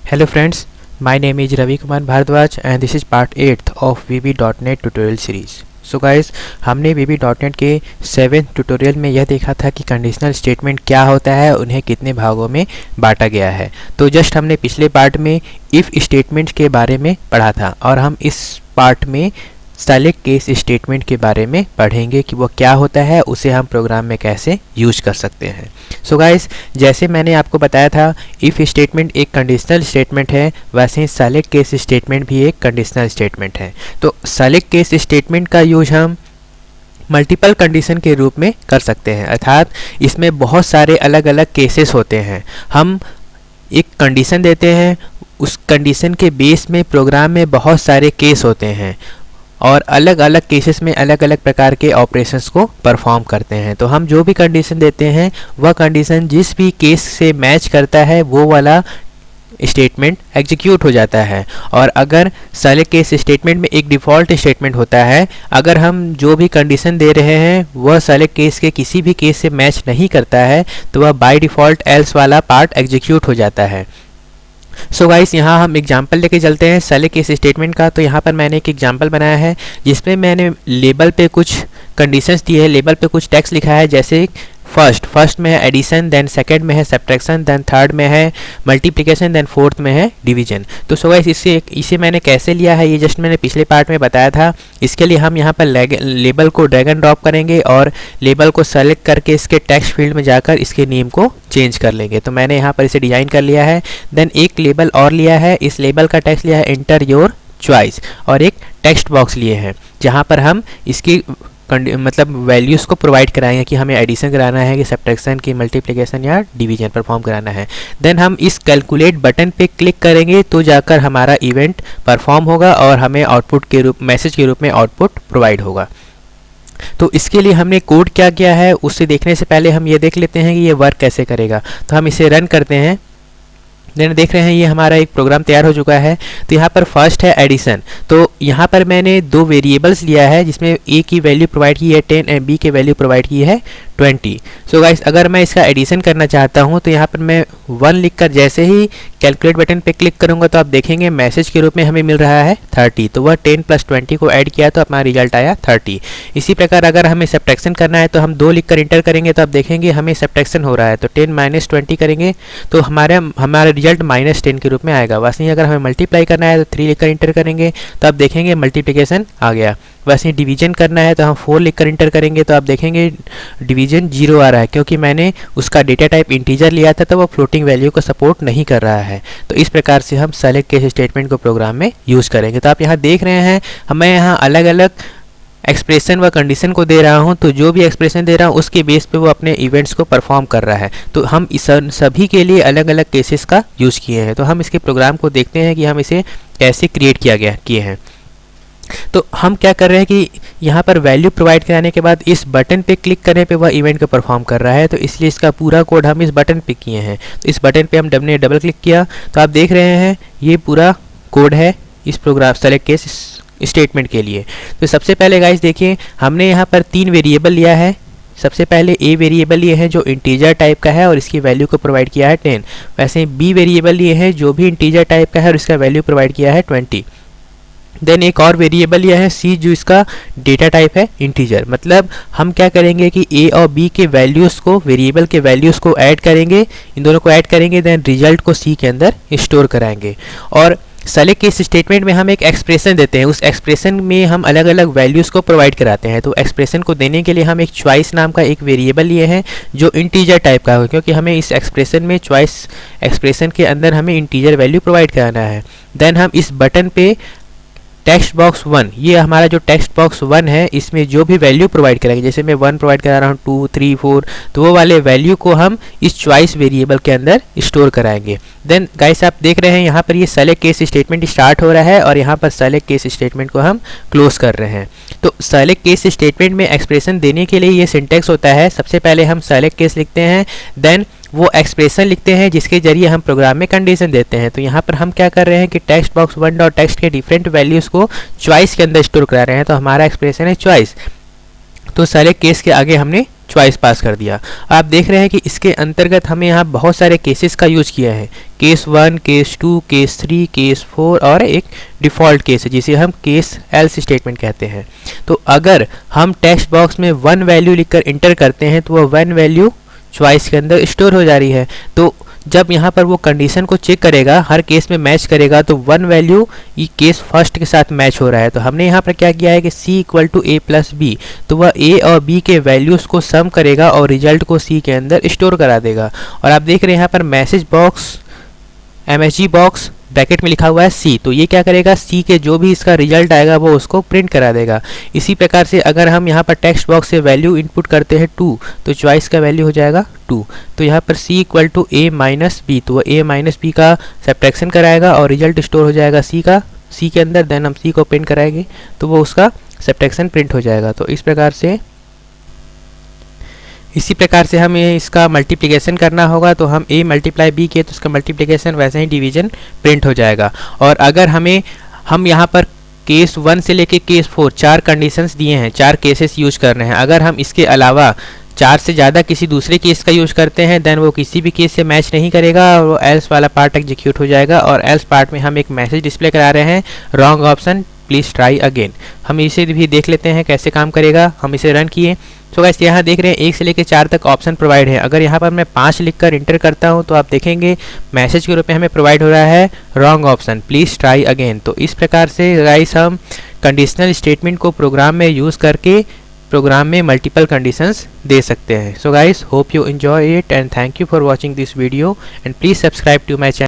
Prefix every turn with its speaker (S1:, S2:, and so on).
S1: Hello friends, my name is Ravi Kumar Bhardwaj and this is part 8th of VB.NET tutorial series. So guys, हमने VB.NET के 7th tutorial में यह देखा था कि conditional statement क्या होता है, उन्हें कितने भागों में बांटा गया है। तो जस्ट हमने पिछले पार्ट में इफ़ स्टेटमेंट के बारे में पढ़ा था और हम इस पार्ट में सेलेक्ट केस स्टेटमेंट के बारे में पढ़ेंगे कि वो क्या होता है, उसे हम प्रोग्राम में कैसे यूज कर सकते हैं। सो गाइस, जैसे मैंने आपको बताया था इफ़ स्टेटमेंट एक कंडीशनल स्टेटमेंट है, वैसे ही सेलेक्ट केस स्टेटमेंट भी एक कंडीशनल स्टेटमेंट है। तो सेलेक्ट केस स्टेटमेंट का यूज हम मल्टीपल कंडीशन के रूप में कर सकते हैं, अर्थात इसमें बहुत सारे अलग अलग केसेस होते हैं। हम एक कंडीशन देते हैं, उस कंडीशन के बेस में प्रोग्राम में बहुत सारे केस होते हैं और अलग अलग केसेस में अलग अलग प्रकार के ऑपरेशंस को परफॉर्म करते हैं। तो हम जो भी कंडीशन देते हैं वह कंडीशन जिस भी केस से मैच करता है वो वाला स्टेटमेंट एग्जीक्यूट हो जाता है। और अगर सेलेक्ट केस स्टेटमेंट में एक डिफ़ॉल्ट स्टेटमेंट होता है, अगर हम जो भी कंडीशन दे रहे हैं वह सेलेक्ट केस के किसी भी केस से मैच नहीं करता है तो वह बाय डिफ़ॉल्ट एल्स वाला पार्ट एग्जीक्यूट हो जाता है। सो गाइस, यहाँ हम एग्जांपल लेके चलते हैं सेलेक्ट केस स्टेटमेंट का। तो यहाँ पर मैंने एक एग्जांपल बनाया है जिसमें मैंने लेबल पे कुछ कंडीशंस दी है, लेबल पे कुछ टेक्स्ट लिखा है, जैसे फर्स्ट में है एडिशन, देन सेकंड में है सब्ट्रैक्शन, देन थर्ड में है मल्टीप्लिकेशन, देन फोर्थ में है डिवीजन। तो सो गाइस, इसे मैंने कैसे लिया है ये जस्ट मैंने पिछले पार्ट में बताया था। इसके लिए हम यहाँ पर लेबल को ड्रैग एंड ड्रॉप करेंगे और लेबल को सेलेक्ट करके इसके टेक्स्ट फील्ड में जाकर इसके नेम को चेंज कर लेंगे। तो मैंने यहाँ पर इसे डिजाइन कर लिया है। देन एक लेबल और लिया है, इस लेबल का टेक्स्ट लिया है एंटर योर चॉइस, और एक टेक्स्ट बॉक्स लिए हैं जहाँ पर हम इसकी मतलब वैल्यूज़ को प्रोवाइड कराएंगे कि हमें एडिशन कराना है कि सब्ट्रैक्शन की मल्टीप्लिकेशन या डिवीजन परफॉर्म कराना है। देन हम इस कैलकुलेट बटन पे क्लिक करेंगे तो जाकर हमारा इवेंट परफॉर्म होगा और हमें आउटपुट के रूप मैसेज के रूप में आउटपुट प्रोवाइड होगा। तो इसके लिए हमने कोड क्या किया है उससे देखने से पहले हम ये देख लेते हैं कि ये वर्क कैसे करेगा। तो हम इसे रन करते हैं। देन देख रहे हैं ये हमारा एक प्रोग्राम तैयार हो चुका है। तो यहाँ पर फर्स्ट है एडिशन। तो यहाँ पर मैंने दो वेरिएबल्स लिया है जिसमें ए की वैल्यू प्रोवाइड की है 10 और बी की वैल्यू प्रोवाइड की है 20। सो गाइस, अगर मैं इसका एडिशन करना चाहता हूँ तो यहाँ पर मैं 1 लिखकर जैसे ही कैलकुलेट बटन पे क्लिक करूँगा तो आप देखेंगे मैसेज के रूप में हमें मिल रहा है 30। तो वह 10 + 20 को ऐड किया तो अपना रिजल्ट आया 30। इसी प्रकार अगर हमें सब्ट्रैक्शन करना है तो हम 2 लिखकर इंटर करेंगे तो आप देखेंगे हमें सब्ट्रैक्शन हो रहा है। तो 10 - 20 करेंगे तो हमारा रिजल्ट -10 के रूप में आएगा। वैसे ही अगर हमें मल्टीप्लाई करना है तो 3 लिखकर इंटर करेंगे तो आप देखेंगे मल्टीप्लिकेशन आ गया। वैसे ही डिवीजन करना है तो हम 4 लिखकर इंटर करेंगे तो आप देखेंगे डिवीजन 0 आ रहा है, क्योंकि मैंने उसका डेटा टाइप इंटीजर लिया था तो वो फ्लोटिंग वैल्यू को सपोर्ट नहीं कर रहा है। तो इस प्रकार से हम सेलेक्ट केस स्टेटमेंट को प्रोग्राम में यूज़ करेंगे। तो आप यहाँ देख रहे हैं मैं यहाँ अलग अलग एक्सप्रेशन व कंडीशन को दे रहा हूँ, तो जो भी एक्सप्रेशन दे रहा हूँ उसके बेस पे वो अपने इवेंट्स को परफॉर्म कर रहा है। तो हम इस सभी के लिए अलग अलग केसेस का यूज़ किए हैं। तो हम इसके प्रोग्राम को देखते हैं कि हम इसे कैसे क्रिएट किए हैं। तो हम क्या कर रहे हैं कि यहाँ पर वैल्यू प्रोवाइड कराने के बाद इस बटन पे क्लिक करने पे वह इवेंट को परफॉर्म कर रहा है। तो इसलिए इसका पूरा कोड हम इस बटन पे किए हैं। तो इस बटन पे हम डबल क्लिक किया तो आप देख रहे हैं ये पूरा कोड है इस प्रोग्राम सेलेक्ट केस स्टेटमेंट के लिए। तो सबसे पहले गाइस देखिए, हमने यहाँ पर 3 वेरिएबल लिया है। सबसे पहले ए वेरिएबल लिए हैं जो इंटीजर टाइप का है और इसकी वैल्यू को प्रोवाइड किया है 10। वैसे बी वेरिएबल लिए हैं जो भी इंटीजर टाइप का है और इसका वैल्यू प्रोवाइड किया है 20। देन एक और वेरिएबल यह है सी जो इसका डेटा टाइप है इंटीजर। मतलब हम क्या करेंगे कि ए और बी के वैल्यूज़ को वेरिएबल के वैल्यूज़ को ऐड करेंगे, इन दोनों को ऐड करेंगे, देन रिजल्ट को सी के अंदर स्टोर कराएंगे। और सेलेक्ट केस स्टेटमेंट में हम एक एक्सप्रेशन देते हैं, उस एक्सप्रेशन में हम अलग अलग वैल्यूज़ को प्रोवाइड कराते हैं। तो एक्सप्रेशन को देने के लिए हम एक चॉइस नाम का एक वेरिएबल लिए हैं जो इंटीजर टाइप का हो, क्योंकि हमें इस एक्सप्रेशन में चॉइस एक्सप्रेशन के अंदर हमें इंटीजर वैल्यू प्रोवाइड कराना है। देन हम इस बटन पे टेक्स्ट बॉक्स 1, ये हमारा जो टेक्स्ट बॉक्स 1 है इसमें जो भी वैल्यू प्रोवाइड करेंगे, जैसे मैं 1 प्रोवाइड करा रहा हूँ 2, 3, 4, तो वो वाले वैल्यू को हम इस चॉइस वेरिएबल के अंदर स्टोर कराएंगे। देन गाइस, आप देख रहे हैं यहाँ पर ये सेलेक्ट केस स्टेटमेंट स्टार्ट हो रहा है और यहाँ पर सेलेक्ट केस स्टेटमेंट को हम क्लोज कर रहे हैं। तो सेलेक्ट केस स्टेटमेंट में एक्सप्रेशन देने के लिए ये सिंटेक्स होता है। सबसे पहले हम सेलेक्ट केस लिखते हैं, देन वो एक्सप्रेशन लिखते हैं जिसके जरिए हम प्रोग्राम में कंडीशन देते हैं। तो यहाँ पर हम क्या कर रहे हैं कि टेक्स्ट बॉक्स 1 डॉट टेक्स्ट के डिफरेंट वैल्यूज़ को चॉइस के अंदर स्टोर करा रहे हैं। तो हमारा एक्सप्रेशन है चॉइस। तो सेलेक्ट केस के आगे हमने चॉइस पास कर दिया। आप देख रहे हैं कि इसके अंतर्गत हमें यहाँ बहुत सारे केसेस का यूज किया है, केस 1, केस 2, केस 3, केस 4 और एक डिफ़ॉल्ट केस है जिसे हम केस एल्स स्टेटमेंट कहते हैं। तो अगर हम टेक्स्ट बॉक्स में 1 वैल्यू लिखकर इंटर करते हैं तो वह 1 वैल्यू चॉइस के अंदर स्टोर हो जा रही है। तो जब यहाँ पर वो कंडीशन को चेक करेगा, हर केस में मैच करेगा, तो 1 वैल्यू ये केस फर्स्ट के साथ मैच हो रहा है। तो हमने यहाँ पर क्या किया है कि c equal to a plus B, तो वह a और b के वैल्यूज़ को सम करेगा और रिजल्ट को c के अंदर स्टोर करा देगा। और आप देख रहे हैं यहाँ पर message box msg box bracket में लिखा हुआ है c, तो ये क्या करेगा, c के जो भी इसका रिजल्ट आएगा वो उसको प्रिंट करा देगा। इसी प्रकार से अगर हम यहाँ पर टेक्स्ट बॉक्स से वैल्यू इनपुट करते हैं 2, तो चॉइस का वैल्यू हो जाएगा 2। तो यहाँ पर c equal to a minus B, तो वह a माइनस बी का सब्ट्रैक्शन कराएगा और रिजल्ट स्टोर हो जाएगा c के अंदर। देन हम c को प्रिंट कराएंगे तो वो उसका सब्ट्रैक्शन प्रिंट हो जाएगा। तो इसी प्रकार से हमें इसका मल्टीप्लिकेशन करना होगा, तो हम a मल्टीप्लाई b किए तो उसका मल्टीप्लिकेशन वैसे ही डिवीजन प्रिंट हो जाएगा। और अगर हम यहाँ पर केस 1 से लेके केस 4 4 कंडीशंस दिए हैं, 4 केसेस यूज कर रहे हैं। अगर हम इसके अलावा 4 से ज़्यादा किसी दूसरे केस का यूज करते हैं देन वो किसी भी केस से मैच नहीं करेगा और वो एल्स वाला पार्ट एग्जीक्यूट हो जाएगा। और एल्स पार्ट में हम एक मैसेज डिस्प्ले करा रहे हैं, wrong option please try again. हम इसे भी देख लेते हैं कैसे काम करेगा। हम इसे रन किए। सो गाइस यहाँ देख रहे हैं 1 से लेकर 4 तक ऑप्शन प्रोवाइड है। अगर यहाँ पर मैं 5 लिखकर इंटर करता हूँ तो आप देखेंगे मैसेज के रूप में हमें प्रोवाइड हो रहा है wrong option please try again. तो इस प्रकार से गाइस हम कंडीशनल स्टेटमेंट को प्रोग्राम में यूज़ करके प्रोग्राम में मल्टीपल कंडीशंस दे सकते हैं। So guys hope you enjoy it and thank you for watching this video and please subscribe to my channel.